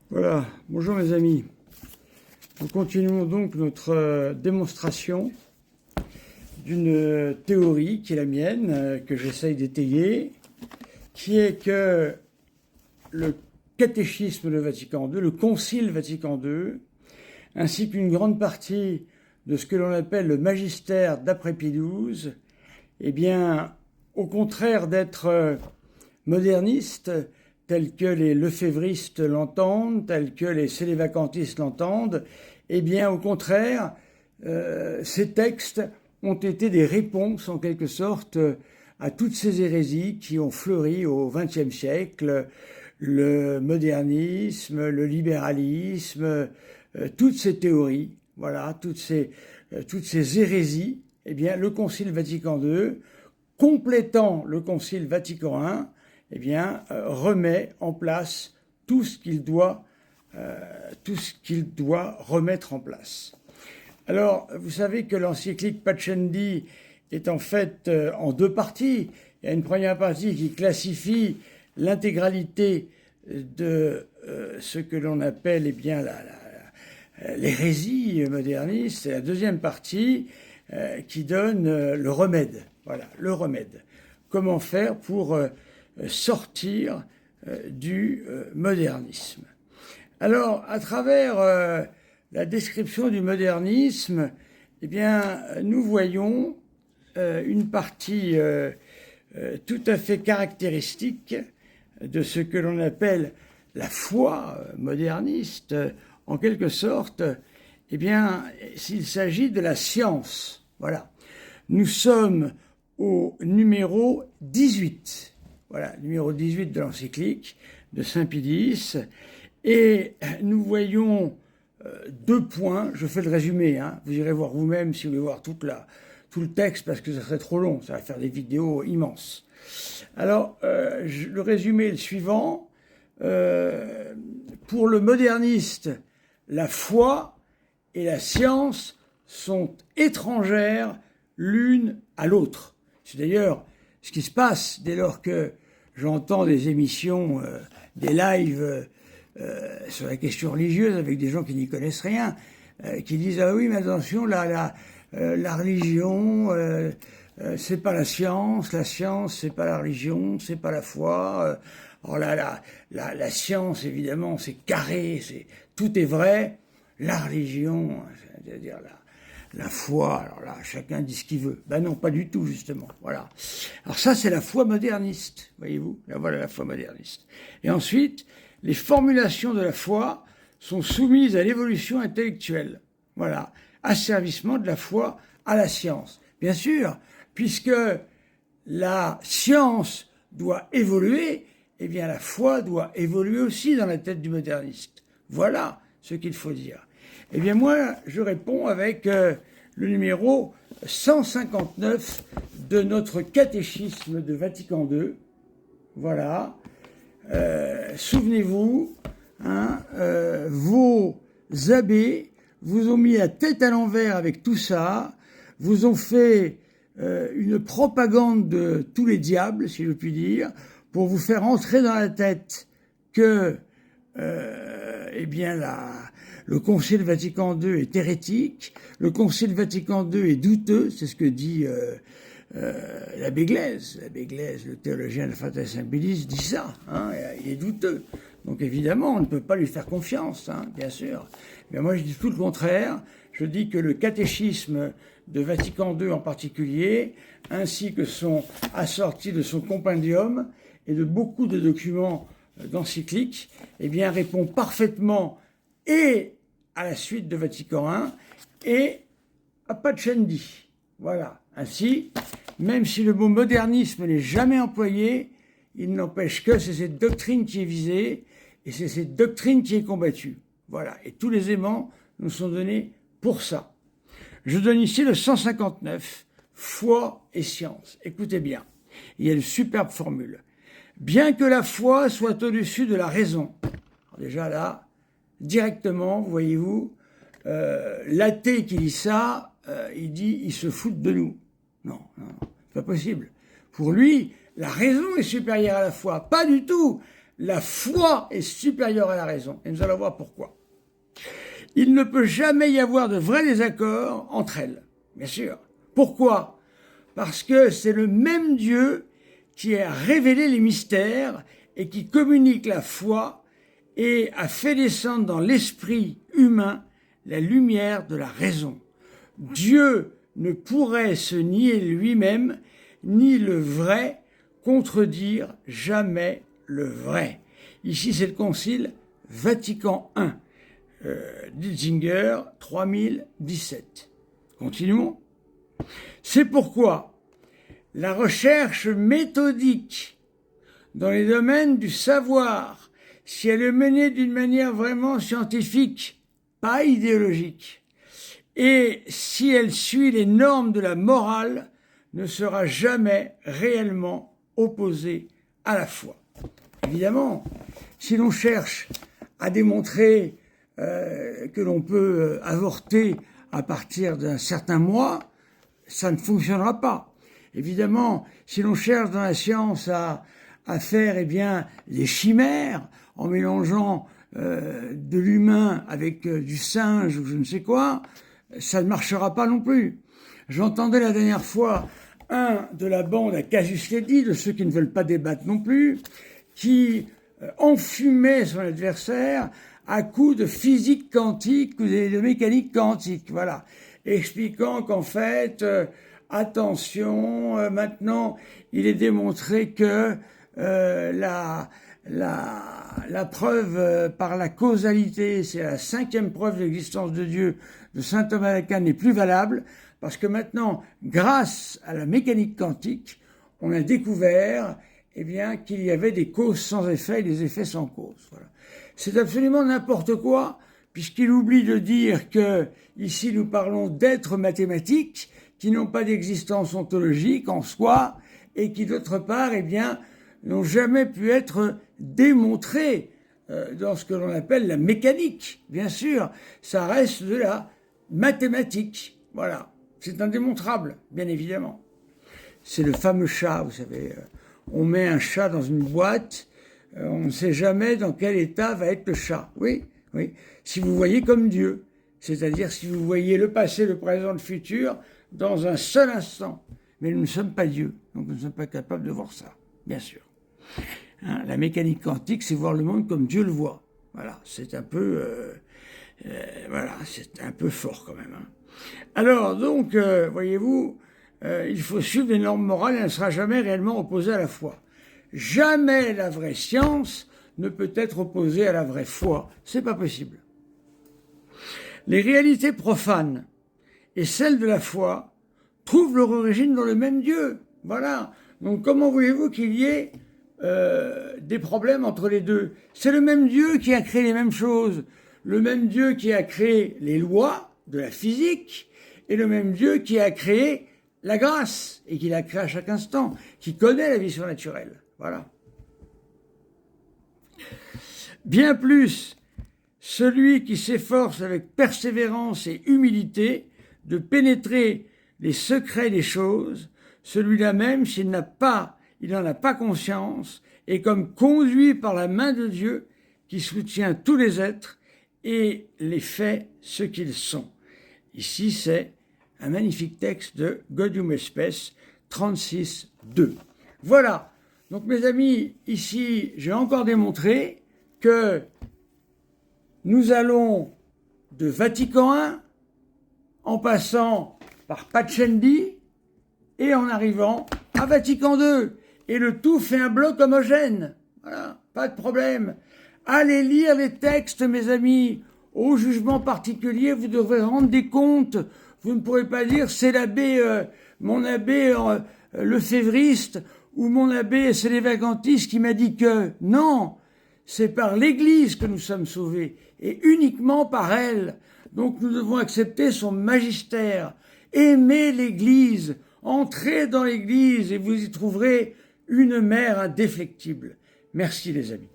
Voilà, bonjour mes amis. Nous continuons donc notre démonstration d'une théorie qui est la mienne, que j'essaye d'étayer, qui est que le catéchisme de Vatican II, le Concile Vatican II, ainsi qu'une grande partie de ce que l'on appelle le magistère d'après Pie XII, eh bien, au contraire d'être moderniste, tel que les lefévristes l'entendent, tel que les sélévacantistes l'entendent, eh bien, au contraire, ces textes ont été des réponses, en quelque sorte, à toutes ces hérésies qui ont fleuri au XXe siècle, le modernisme, le libéralisme, toutes ces théories, voilà, toutes ces hérésies, eh bien, le Concile Vatican II, complétant le Concile Vatican I, eh bien, remet en place tout ce qu'il doit remettre en place. Alors, vous savez que l'encyclique Pascendi est en fait en deux parties. Il y a une première partie qui classifie l'intégralité de ce que l'on appelle l'hérésie moderniste, et la deuxième partie qui donne le remède. Voilà, le remède. Comment faire pour sortir du modernisme. Alors, à travers la description du modernisme, eh bien, nous voyons une partie tout à fait caractéristique de ce que l'on appelle la foi moderniste. En quelque sorte, eh bien, s'il s'agit de la science. Voilà. Nous sommes au numéro 18. Voilà, numéro 18 de l'encyclique de Saint Pie X. Et nous voyons deux points. Je fais le résumé. Vous irez voir vous-même si vous voulez voir tout le texte, parce que ça serait trop long. Ça va faire des vidéos immenses. Alors, le résumé est le suivant. Pour le moderniste, la foi et la science sont étrangères l'une à l'autre. C'est d'ailleurs ce qui se passe dès lors que j'entends des émissions, des lives sur la question religieuse avec des gens qui n'y connaissent rien, qui disent « Ah oui, mais attention, la religion, c'est pas la science c'est pas la religion, c'est pas la foi. Alors la science, évidemment, c'est carré, tout est vrai. La religion, c'est-à-dire la foi, alors là, chacun dit ce qu'il veut. Ben non, pas du tout, justement. Voilà. Alors ça, c'est la foi moderniste, voyez-vous. Là, voilà la foi moderniste. Et ensuite, les formulations de la foi sont soumises à l'évolution intellectuelle. Voilà. Asservissement de la foi à la science. Bien sûr, puisque la science doit évoluer, eh bien la foi doit évoluer aussi dans la tête du moderniste. Voilà ce qu'il faut dire. Eh bien moi, je réponds avec le numéro 159 de notre catéchisme de Vatican II. Voilà. Souvenez-vous, vos abbés vous ont mis la tête à l'envers avec tout ça, vous ont fait une propagande de tous les diables, si je puis dire, pour vous faire entrer dans la tête que eh bien le Concile Vatican II est hérétique, le Concile Vatican II est douteux, c'est ce que dit l'abbé Glaise. L'abbé Glaise, le théologien de Frater Simplicis, dit ça, il est douteux. Donc évidemment, on ne peut pas lui faire confiance, bien sûr. Mais moi, je dis tout le contraire. Je dis que le catéchisme de Vatican II en particulier, ainsi que son assorti de son compendium et de beaucoup de documents d'encycliques, eh bien, répond parfaitement et à la suite de Vatican I et à Pascendi. Voilà. Ainsi, même si le mot modernisme n'est jamais employé, il n'empêche que c'est cette doctrine qui est visée et c'est cette doctrine qui est combattue. Voilà. Et tous les aimants nous sont donnés pour ça. Je donne ici le 159, foi et science. Écoutez bien. Il y a une superbe formule. Bien que la foi soit au-dessus de la raison. Alors déjà là, directement, voyez-vous, l'athée qui dit ça, il se fout de nous. Non, c'est pas possible. Pour lui, la raison est supérieure à la foi. Pas du tout. la foi est supérieure à la raison. Et nous allons voir pourquoi. Il ne peut jamais y avoir de vrais désaccords entre elles, bien sûr. Pourquoi? Parce que c'est le même Dieu qui a révélé les mystères et qui communique la foi et a fait descendre dans l'esprit humain la lumière de la raison. Dieu ne pourrait se nier lui-même, ni le vrai contredire jamais le vrai. Ici, c'est le Concile Vatican I, Ditzinger, 3017. Continuons. C'est pourquoi la recherche méthodique dans les domaines du savoir, si elle est menée d'une manière vraiment scientifique, pas idéologique, et si elle suit les normes de la morale, ne sera jamais réellement opposée à la foi. Évidemment, si l'on cherche à démontrer que l'on peut avorter à partir d'un certain mois, ça ne fonctionnera pas. Évidemment, si l'on cherche dans la science à faire des chimères en mélangeant de l'humain avec du singe ou je ne sais quoi, ça ne marchera pas non plus. J'entendais la dernière fois un de la bande à Casus Belli, de ceux qui ne veulent pas débattre non plus, qui enfumait son adversaire à coups de physique quantique ou de mécanique quantique, voilà, expliquant qu'en fait, attention, maintenant, il est démontré que la preuve par la causalité, c'est la 5e preuve de l'existence de Dieu de saint Thomas d'Aquin n'est plus valable, parce que maintenant, grâce à la mécanique quantique, on a découvert qu'il y avait des causes sans effet et des effets sans cause. Voilà. C'est absolument n'importe quoi, puisqu'il oublie de dire que ici nous parlons d'êtres mathématiques qui n'ont pas d'existence ontologique en soi et qui d'autre part, n'ont jamais pu être démontrés dans ce que l'on appelle la mécanique. Bien sûr, ça reste de la mathématique. Voilà, c'est indémontrable, bien évidemment. C'est le fameux chat, vous savez. On met un chat dans une boîte, on ne sait jamais dans quel état va être le chat. Oui, oui. Si vous voyez comme Dieu, c'est-à-dire si vous voyez le passé, le présent, le futur, dans un seul instant. Mais nous ne sommes pas Dieu, donc nous ne sommes pas capables de voir ça, bien sûr. Hein, la mécanique quantique, c'est voir le monde comme Dieu le voit. Voilà, c'est un peu, c'est un peu fort quand même. Hein. Alors, donc, voyez-vous, il faut suivre les normes morales, elle ne sera jamais réellement opposée à la foi. Jamais la vraie science ne peut être opposée à la vraie foi. C'est pas possible. Les réalités profanes et celles de la foi trouvent leur origine dans le même Dieu. Voilà. Donc comment voulez-vous qu'il y ait des problèmes entre les deux? C'est le même Dieu qui a créé les mêmes choses. Le même Dieu qui a créé les lois de la physique et le même Dieu qui a créé la grâce et qui la crée à chaque instant, qui connaît la vie surnaturelle. Voilà. Bien plus, celui qui s'efforce avec persévérance et humilité de pénétrer les secrets des choses, celui-là même, il n'en a pas conscience, est comme conduit par la main de Dieu qui soutient tous les êtres et les fait ce qu'ils sont. Ici, c'est un magnifique texte de Gaudium et Spes, 36.2. Voilà. Donc, mes amis, ici, j'ai encore démontré que nous allons de Vatican I, en passant par Pacendi, et en arrivant à Vatican II. Et le tout fait un bloc homogène. Voilà, pas de problème. Allez lire les textes, mes amis. Au jugement particulier, vous devrez rendre des comptes. Vous ne pourrez pas dire c'est l'abbé, mon abbé lefévriste ou mon abbé sélévagantiste qui m'a dit que. Non, c'est par l'Église que nous sommes sauvés et uniquement par elle. Donc nous devons accepter son magistère, aimer l'Église, entrez dans l'Église et vous y trouverez une mère indéfectible. Merci les amis.